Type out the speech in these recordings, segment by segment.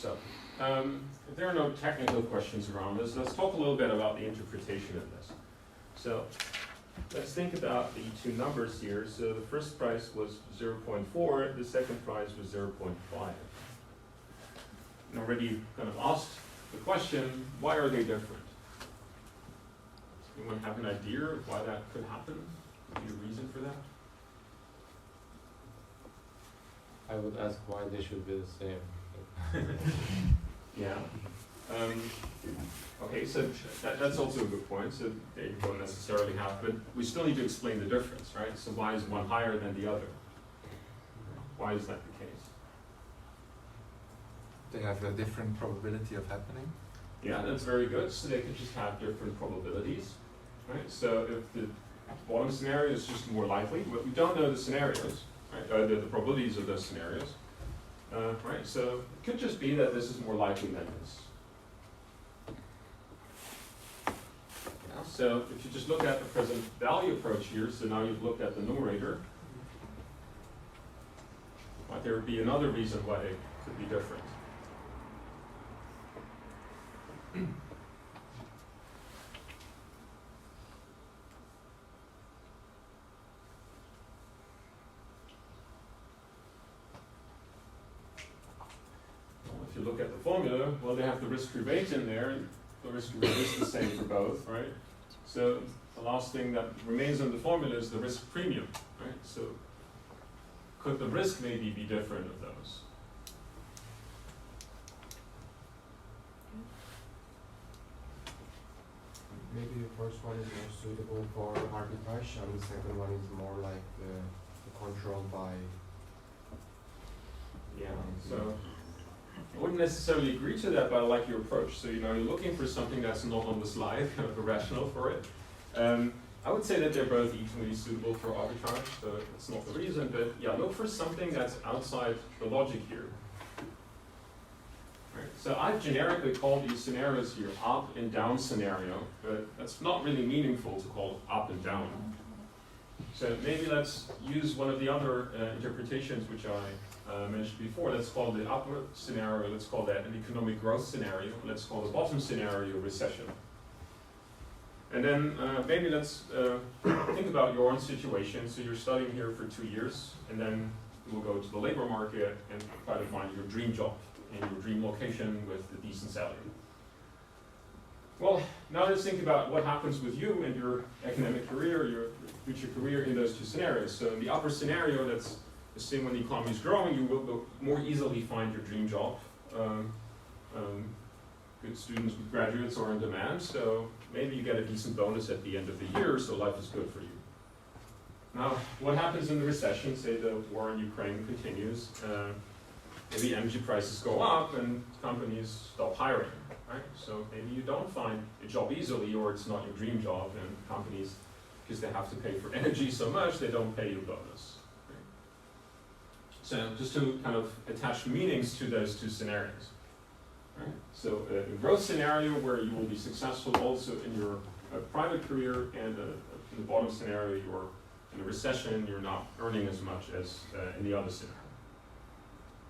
So, if there are no technical questions around this, let's talk a little bit about the interpretation of this. So, let's think about the two numbers here. So the first price was 0.4, the second price was 0.5. And already kind of asked the question, why are they different? Does anyone have an idea of why that could happen? Would be a reason for that? I would ask why they should be the same. Yeah. Okay, so that's also a good point. So they don't necessarily have, but we still need to explain the difference, right? So why is one higher than the other? Why is that the case? They have a different probability of happening. Yeah, that's very good. So they could just have different probabilities, right? So if the bottom scenario is just more likely, but we don't know the scenarios, right? The probabilities of those scenarios, right? So it could just be that this is more likely than this. Yeah, so if you just look at the present value approach here, so now you've looked at the numerator, might there be another reason why they could be different? If you look at the formula, well, they have the risk-free rate in there, and the risk-free rate is the same for both, right? So the last thing that remains in the formula is the risk premium, right? So could the risk maybe be different of those? Maybe the first one is more suitable for arbitrage, and the second one is more like the control by. Yeah, so I wouldn't necessarily agree to that, but I like your approach. So, you're looking for something that's not on the slide, kind of a rationale for it. I would say that they're both equally suitable for arbitrage, so it's not the reason, but yeah, look for something that's outside the logic here. Right. So I've generically called these scenarios here up and down scenario, but that's not really meaningful to call it up and down. So maybe let's use one of the other interpretations which I mentioned before. Let's call the upward scenario, let's call that an economic growth scenario. Let's call the bottom scenario recession. And then maybe let's think about your own situation. So you're studying here for 2 years, and then we'll go to the labor market and try to find your dream job in your dream location with a decent salary. Well, now let's think about what happens with you and your academic career, your future career in those two scenarios. So in the upper scenario, let's assume when the economy is growing, you will more easily find your dream job. Good students with graduates are in demand, so maybe you get a decent bonus at the end of the year, so life is good for you. Now, what happens in the recession? Say the war in Ukraine continues, maybe energy prices go up and companies stop hiring, right? So maybe you don't find a job easily, or it's not your dream job, and companies, because they have to pay for energy so much, they don't pay you a bonus. Right? So just to kind of attach meanings to those two scenarios. Right? So a growth scenario where you will be successful also in your private career, and in the bottom scenario, you're in a recession, you're not earning as much as in the other scenario.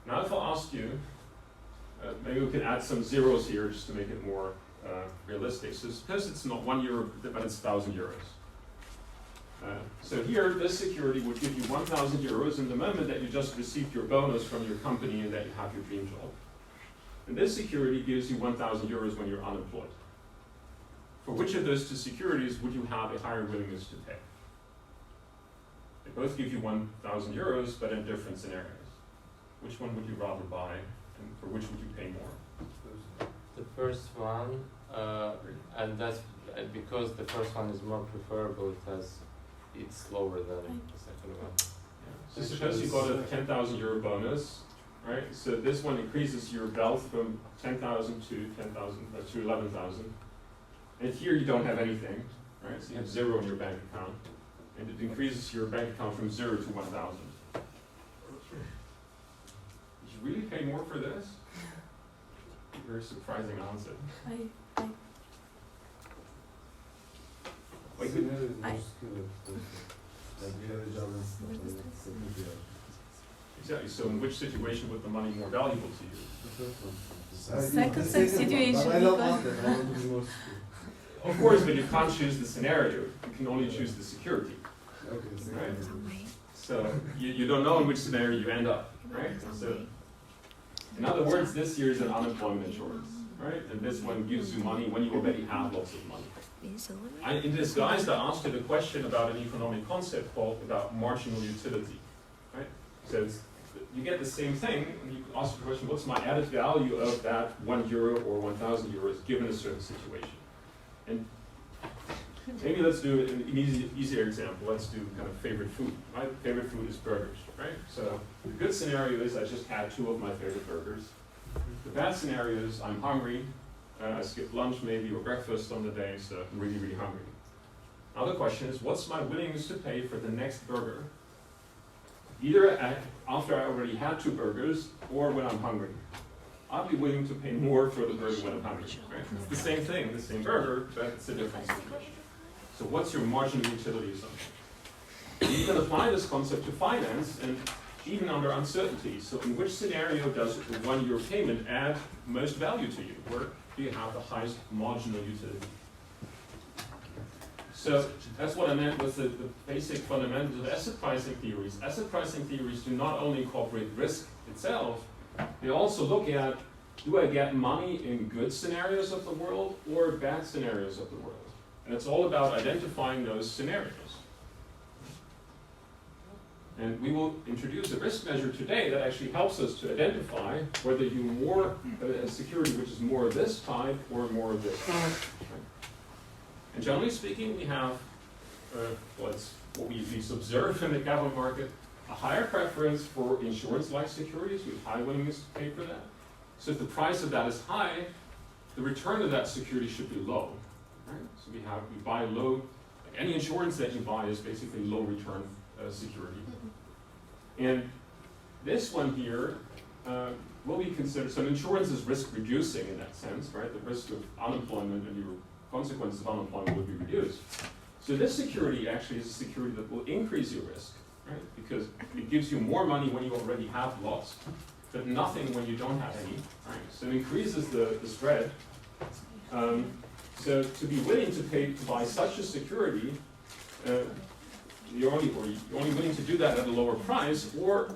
Now if I ask you, maybe we can add some zeros here just to make it more realistic. So suppose it's not €1, but it's 1,000 euros. So here, this security would give you 1,000 euros in the moment that you just received your bonus from your company and that you have your dream job. And this security gives you 1,000 euros when you're unemployed. For which of those two securities would you have a higher willingness to pay? They both give you 1,000 euros, but in different scenarios. Which one would you rather buy, and for which would you pay more? The first one, and that's because the first one is more preferable. It's lower than the second one. Yeah. So suppose you got a 10,000 euro bonus, right? So this one increases your wealth from 10,000 to 10,000 to 11,000. And here you don't have anything, right? So you have zero in your bank account, and it increases your bank account from 0 to 1,000. Did you really pay more for this? Very surprising answer. Wait, Exactly, so in which situation would the money more valuable to you? Second situation, But I don't because- want that, I want to be more secure. Of course, but you can't choose the scenario, you can only choose the security. Okay, the second Right. one. So you don't know in which scenario you end up, right? So in other words, this here is an unemployment insurance, right? And this one gives you money when you already have lots of money. In disguise, I asked you the question about an economic concept called about marginal utility, right? So you get the same thing, and you ask the question, what's my added value of that €1 or 1,000 euros given a certain situation? And maybe let's do an easier example. Let's do kind of favorite food. My favorite food is burgers, right? So the good scenario is I just had 2 of my favorite burgers. The bad scenario is I'm hungry. I skipped lunch maybe or breakfast on the day, so I'm really, really hungry. Now the question is, what's my willingness to pay for the next burger? Either after I already had 2 burgers or when I'm hungry. I'll be willing to pay more for the burger when I'm hungry, right? It's the same thing, the same burger, but it's a different situation. So what's your marginal utility assumption? You can apply this concept to finance and even under uncertainty. So in which scenario does the €1 payment add most value to you? Where do you have the highest marginal utility? So that's what I meant with the basic fundamentals of asset pricing theories. Asset pricing theories do not only incorporate risk itself, they also look at, do I get money in good scenarios of the world or bad scenarios of the world? And it's all about identifying those scenarios. And we will introduce a risk measure today that actually helps us to identify whether you more a security which is more of this type or more of this. And generally speaking, we have what's what we at least observe in the capital market, a higher preference for insurance-like securities with high willingness to pay for that. So if the price of that is high, the return of that security should be low. Right? So we buy low, like any insurance that you buy is basically low return security. And this one here will be considered, so insurance is risk reducing in that sense, right? The risk of unemployment and your consequences of unemployment will be reduced. So this security actually is a security that will increase your risk, right? Because it gives you more money when you already have lots, but nothing when you don't have any, right? So it increases the spread. So to be willing to pay to buy such a security, you're only willing to do that at a lower price, or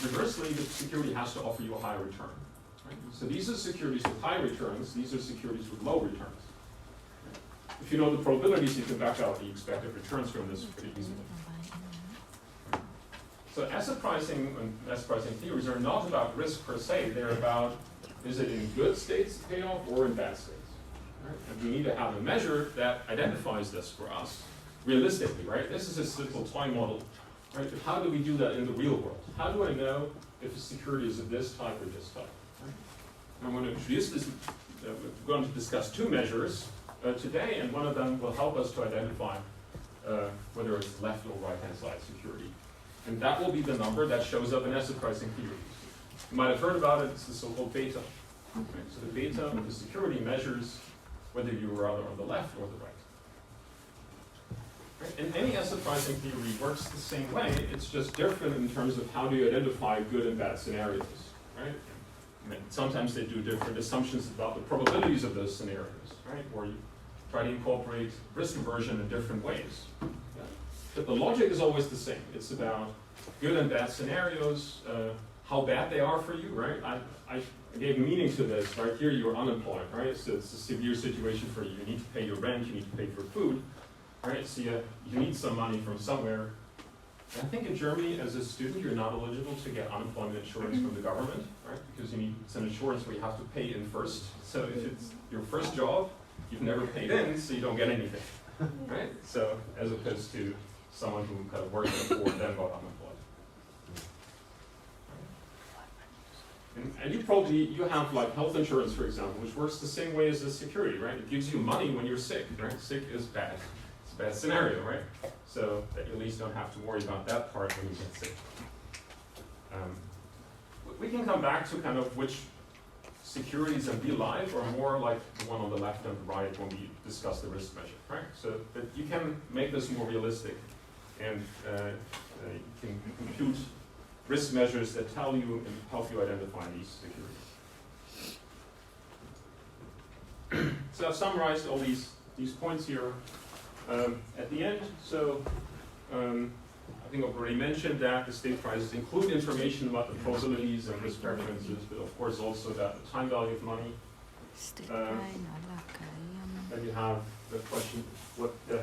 reversely, the security has to offer you a higher return. Right? So these are securities with high returns, these are securities with low returns. Right? If you know the probabilities, you can back out the expected returns from this pretty easily. So asset pricing and asset pricing theories are not about risk per se, they're about, is it in good states to pay off or in bad states? Right? And we need to have a measure that identifies this for us. Realistically, right? This is a simple toy model, right? But how do we do that in the real world? How do I know if a security is of this type or this type? Right? I'm going to introduce this. We're going to discuss 2 measures today, and one of them will help us to identify whether it's left or right-hand side security. And that will be the number that shows up in asset pricing theories. You might have heard about it. It's the so-called beta. Right? So the beta of the security measures whether you're rather on the left or the right. And any asset pricing theory works the same way, it's just different in terms of how do you identify good and bad scenarios, right? And sometimes they do different assumptions about the probabilities of those scenarios, right? Or you try to incorporate risk aversion in different ways. Yeah. But the logic is always the same. It's about good and bad scenarios, how bad they are for you, right? I gave meaning to this, right? Here you're unemployed, right? So it's a severe situation for you. You need to pay your rent, you need to pay for food. Right, so you need some money from somewhere. And I think in Germany, as a student, you're not eligible to get unemployment insurance from the government, right? Because it's an insurance where you have to pay in first. So if it's your first job, you've never paid in, so you don't get anything, right? So as opposed to someone who kind of worked before and then got unemployed. And you have like health insurance, for example, which works the same way as a security, right? It gives you money when you're sick, right? Sick is bad. Bad scenario, right? So that you at least don't have to worry about that part when you get sick. We can come back to kind of which securities in real life are more like the one on the left and the right when we discuss the risk measure, right? So that you can make this more realistic and you can compute risk measures that tell you and help you identify these securities. So I've summarized all these points here at the end. So I think I've already mentioned that the state prices include information about the probabilities and risk preferences, but of course also about the time value of money. Then you have the question, what the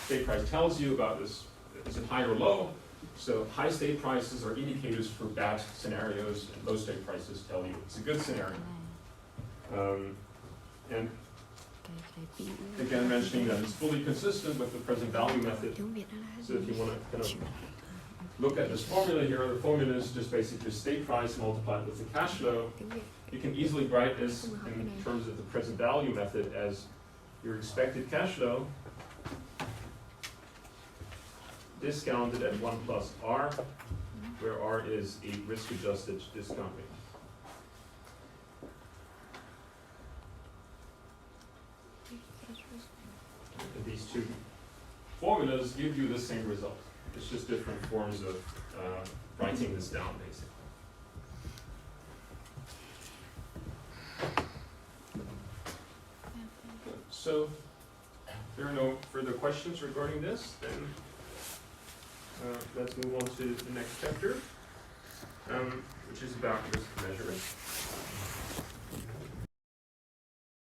state price tells you about this, is it high or low? So high state prices are indicators for bad scenarios, and low state prices tell you it's a good scenario. And again, mentioning that it's fully consistent with the present value method. So if you want to kind of look at this formula here, the formula is just basically state price multiplied with the cash flow. You can easily write this in terms of the present value method as your expected cash flow discounted at 1 plus R, where R is a risk-adjusted discount rate. And these two formulas give you the same result. It's just different forms of writing this down, basically. So, if there are no further questions regarding this, then let's move on to the next chapter, which is about risk measuring.